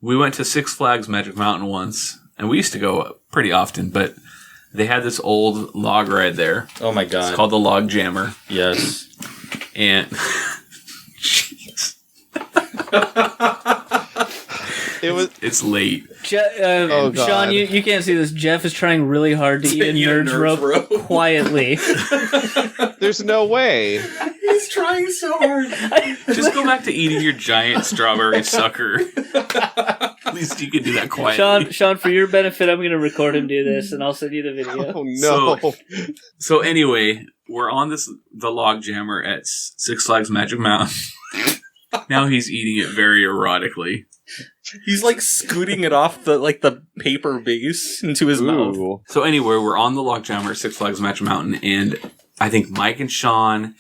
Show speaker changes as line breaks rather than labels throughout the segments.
we went to Six Flags Magic Mountain once, and we used to go pretty often, but they had this old log ride there.
Oh my god.
It's called the Log Jammer.
Yes.
And jeez. It's late.
God. Sean, you can't see this. Jeff is trying really hard to eat a Nerds rope quietly.
There's no way.
He's trying so hard.
Just go back to eating your giant strawberry sucker. At least you can do that quietly.
Sean, for your benefit, I'm going to record him do this, and I'll send you the video.
Oh, no.
So anyway, we're on the log jammer at Six Flags Magic Mountain. Now he's eating it very erotically.
He's like scooting it off the paper base into his mouth.
So anyway, we're on the log jammer at Six Flags Magic Mountain, and I think Mike and Sean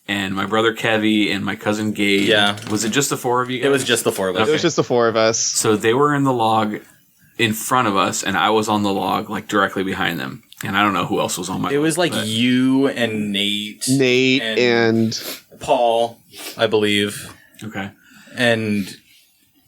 and my brother Kevy and my cousin Gabe.
Yeah.
Was it just the four of you guys?
It was just the four of us.
Okay. It was just the four of us.
So they were in the log in front of us, and I was on the log like directly behind them. And I don't know who else was on my log.
It was like you and Nate.
And
Paul, I believe.
Okay.
And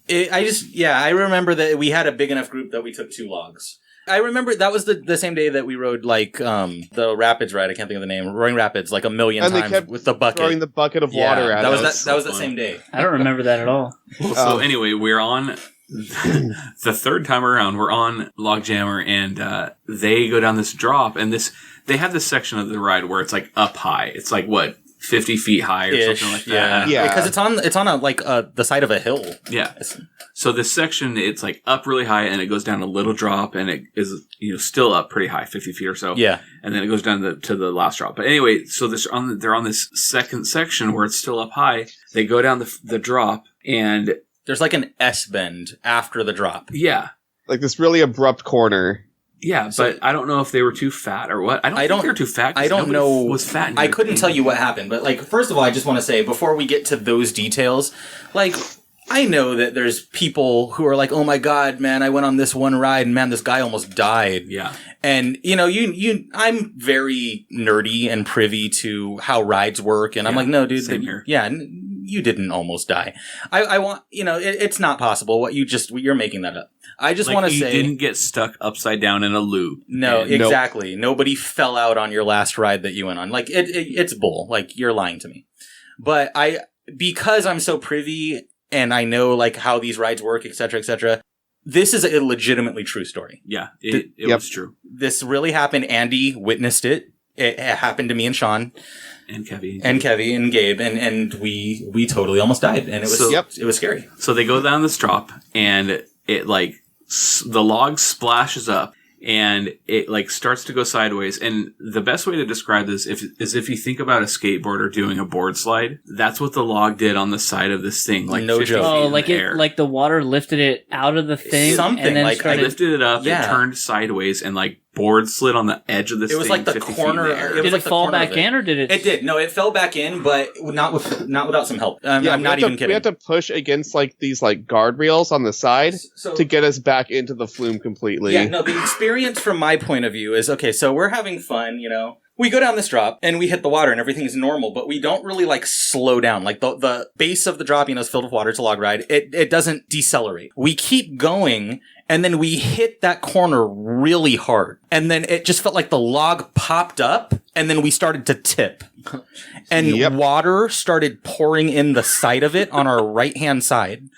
I remember that we had a big enough group that we took 2 logs. I remember that was the same day that we rode like the Rapids ride. I can't think of the name. Roaring Rapids, like a million times with the bucket.
Throwing the bucket of water at us.
That was the same day.
I don't remember that at all.
So anyway, we're on the third time around. We're on Log Jammer, and they go down this drop, and they have this section of the ride where it's like up high. It's like what? 50 feet high or something like that.
Yeah.
Because it's on the side of a hill.
Yeah. So this section, it's like up really high, and it goes down a little drop, and it is still up pretty high, 50 feet or so.
Yeah.
And then it goes down to the last drop. But anyway, so they're on this second section where it's still up high. They go down the drop, and
there's like an S bend after the drop.
Yeah.
Like this really abrupt corner.
Yeah, but I don't know if they were too fat or what. I don't think they're too fat.
I don't know.
Was fat.
I couldn't tell you what happened, but like, first of all, I just want to say before we get to those details, like, I know that there's people who are like, "Oh my god, man! I went on this one ride, and man, this guy almost died."
Yeah,
and I'm very nerdy and privy to how rides work, and I'm like, "No, dude,
same here.
Yeah, you didn't almost die. I want, it's not possible. You're making that up. I just want to say
you didn't get stuck upside down in a loop.
No, exactly. Nope. Nobody fell out on your last ride that you went on. Like it's bull. Like you're lying to me. But because I'm so privy and I know like how these rides work, et cetera, this is a legitimately true story.
Yeah, it was true.
This really happened. Andy witnessed it. It happened to me and Sean.
And Kevy.
And Gabe. And we totally almost died. And it was scary.
So they go down this drop and it like the log splashes up and it like starts to go sideways. And the best way to describe this is if you think about a skateboarder doing a board slide, that's what the log did on the side of this thing. Like
no joke.
Oh, like the water lifted it out of the thing.
Something
and then
like
I lifted it up, it turned sideways and like board slid on the edge of this thing.
It was like the corner.
Did it fall back in or did it?
It did. No, it fell back in, but not without some help. I'm not even kidding.
We had to push against like these like guardrails on the side to get us back into the flume completely.
Yeah, no, the experience from my point of view is, okay, so we're having fun, We go down this drop and we hit the water and everything is normal, but we don't really like slow down. Like the base of the drop, is filled with water. It's a log ride. It doesn't decelerate. We keep going and then we hit that corner really hard. And then it just felt like the log popped up and then we started to tip. And water started pouring in the side of it on our right-hand side.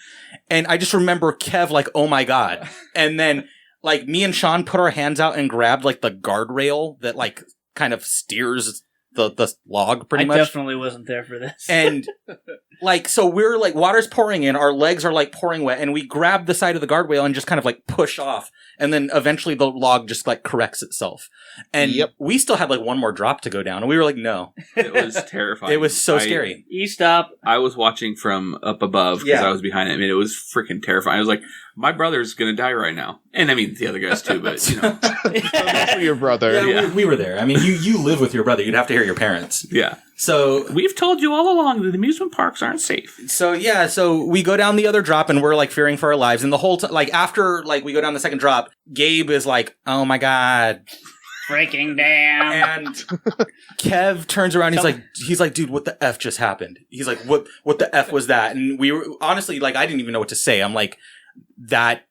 And I just remember Kev like, oh my God. And then like me and Sean put our hands out and grabbed like the guardrail that like kind of steers the log pretty much.
I definitely wasn't there for this.
And like, so we're like, water's pouring in, our legs are like pouring wet, and we grab the side of the guardrail and just kind of like push off. And then eventually the log just like corrects itself. And we still had like one more drop to go down. And we were like, no.
It was terrifying.
It was so scary.
You stop.
I was watching from up above because I was behind it. I mean, it was freaking terrifying. I was like, my brother's going to die right now. And I mean, the other guys too, but
Also your brother.
Yeah. We were there. I mean, you live with your brother. You'd have to hear your parents.
Yeah.
So
we've told you all along that amusement parks aren't safe.
So we go down the other drop and we're like fearing for our lives. And the whole time, like after like we go down the second drop, Gabe is like, oh my God.
Freaking damn.
And Kev turns around. He's like, dude, what the F just happened? He's like, what the F was that? And we were honestly like, I didn't even know what to say. I'm like, that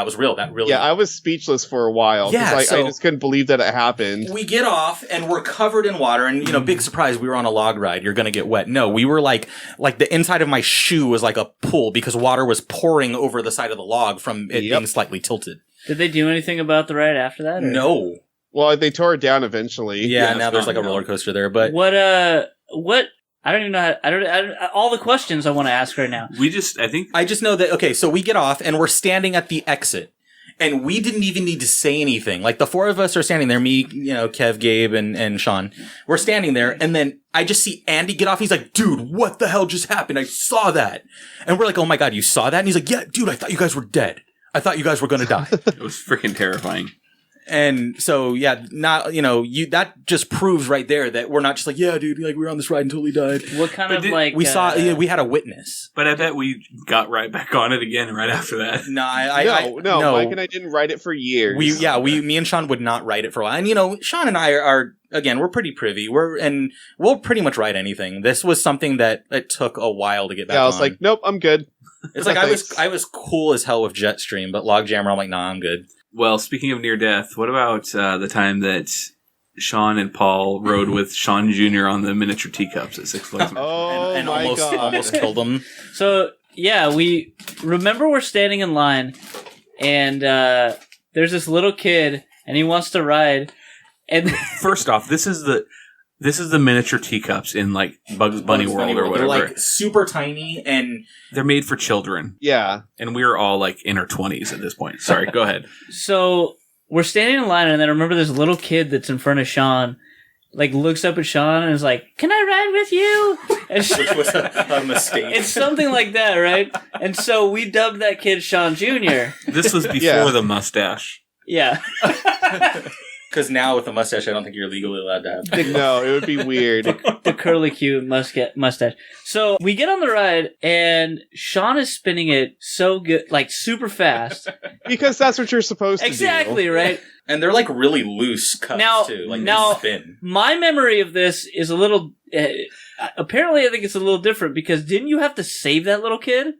was real. That really.
Yeah, I was speechless for a while.
Yeah,
I just couldn't believe that it happened.
We get off and we're covered in water, and big surprise, we were on a log ride. You're gonna get wet. No, we were like the inside of my shoe was like a pool because water was pouring over the side of the log from it being slightly tilted.
Did they do anything about the ride after that? Or?
No.
Well, they tore it down eventually.
Yeah, now there's like a roller coaster there. But
what? I don't even know. I don't. All the questions I want to ask right now.
I just know that. Okay, so we get off and we're standing at the exit, and we didn't even need to say anything. Like the four of us are standing there. Me, Kev, Gabe, and Sean. We're standing there, and then I just see Andy get off. He's like, "Dude, what the hell just happened? I saw that." And we're like, "Oh my god, you saw that?" And he's like, "Yeah, dude, I thought you guys were dead. I thought you guys were gonna die."
It was freaking terrifying.
And so, yeah, that just proves right there that we're not just like, yeah, dude, like we were on this ride and totally died.
What kind of
we saw? We had a witness.
But I bet we got right back on it again right after that.
No,
Mike and I didn't ride it for years.
Me and Sean would not ride it for a while. And Sean and I are again, we're pretty privy. We'll pretty much ride anything. This was something that it took a while to get back on.
Yeah, I was like, nope, I'm good.
It's like I was cool as hell with Jetstream, but Logjammer, I'm like, nah, I'm good.
Well, speaking of near death, what about the time that Sean and Paul rode with Sean Jr. on the miniature teacups at Six Flags?
and almost killed them.
So yeah, we remember we're standing in line, and there's this little kid, and he wants to ride. And
first off, this is the miniature teacups in like Bugs Bunny World or whatever.
They're like super tiny and
they're made for children.
Yeah.
And we were all like in our 20s at this point. Sorry, go ahead.
So we're standing in line, and then I remember this little kid that's in front of Sean, like looks up at Sean and is like, "Can I ride with you?" And
which was a mistake.
It's something like that, right? And so we dubbed that kid Sean Jr.
This was before the mustache.
Yeah.
Because now with a mustache, I don't think you're legally allowed to have.
No, it would be weird.
The curly Q mustache. So we get on the ride, and Sean is spinning it so good, like super fast.
Because that's what you're supposed to do.
Exactly, right?
And they're like really loose cups too. Like they spin.
My memory of this is a little. Apparently, I think it's a little different because didn't you have to save that little kid?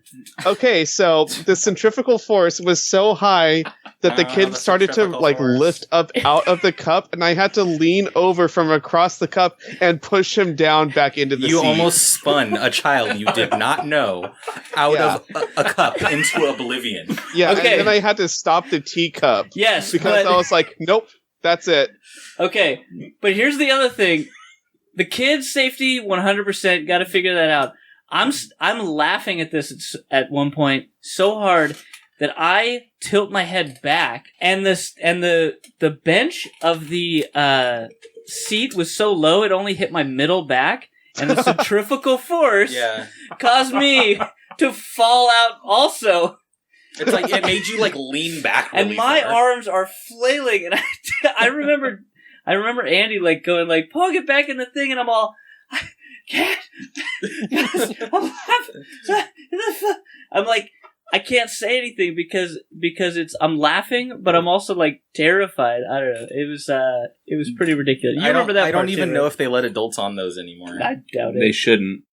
Okay, so the centrifugal force was so high that the kid started to lift up out of the cup, and I had to lean over from across the cup and push him down back into the seat.
You almost spun a child you did not know out of a cup into oblivion.
Yeah, okay. And then I had to stop the teacup.
Yes,
because I was like, nope, that's it.
Okay, but here's the other thing. The kid's safety, 100%, got to figure that out. I'm laughing at this at one point so hard that I tilt my head back, and the bench of the seat was so low it only hit my middle back, and the centrifugal force caused me to fall out also.
It's like it made you like lean back, really
and my
far.
arms are flailing, and I remember Andy like going like, "Paul, get back in the thing," and I'm all, "I can't." I'm like, I can't say anything because I'm laughing, but I'm also like terrified. I don't know. It was pretty ridiculous. You remember that?
I don't even know if they let adults on those anymore.
I doubt it.
They shouldn't.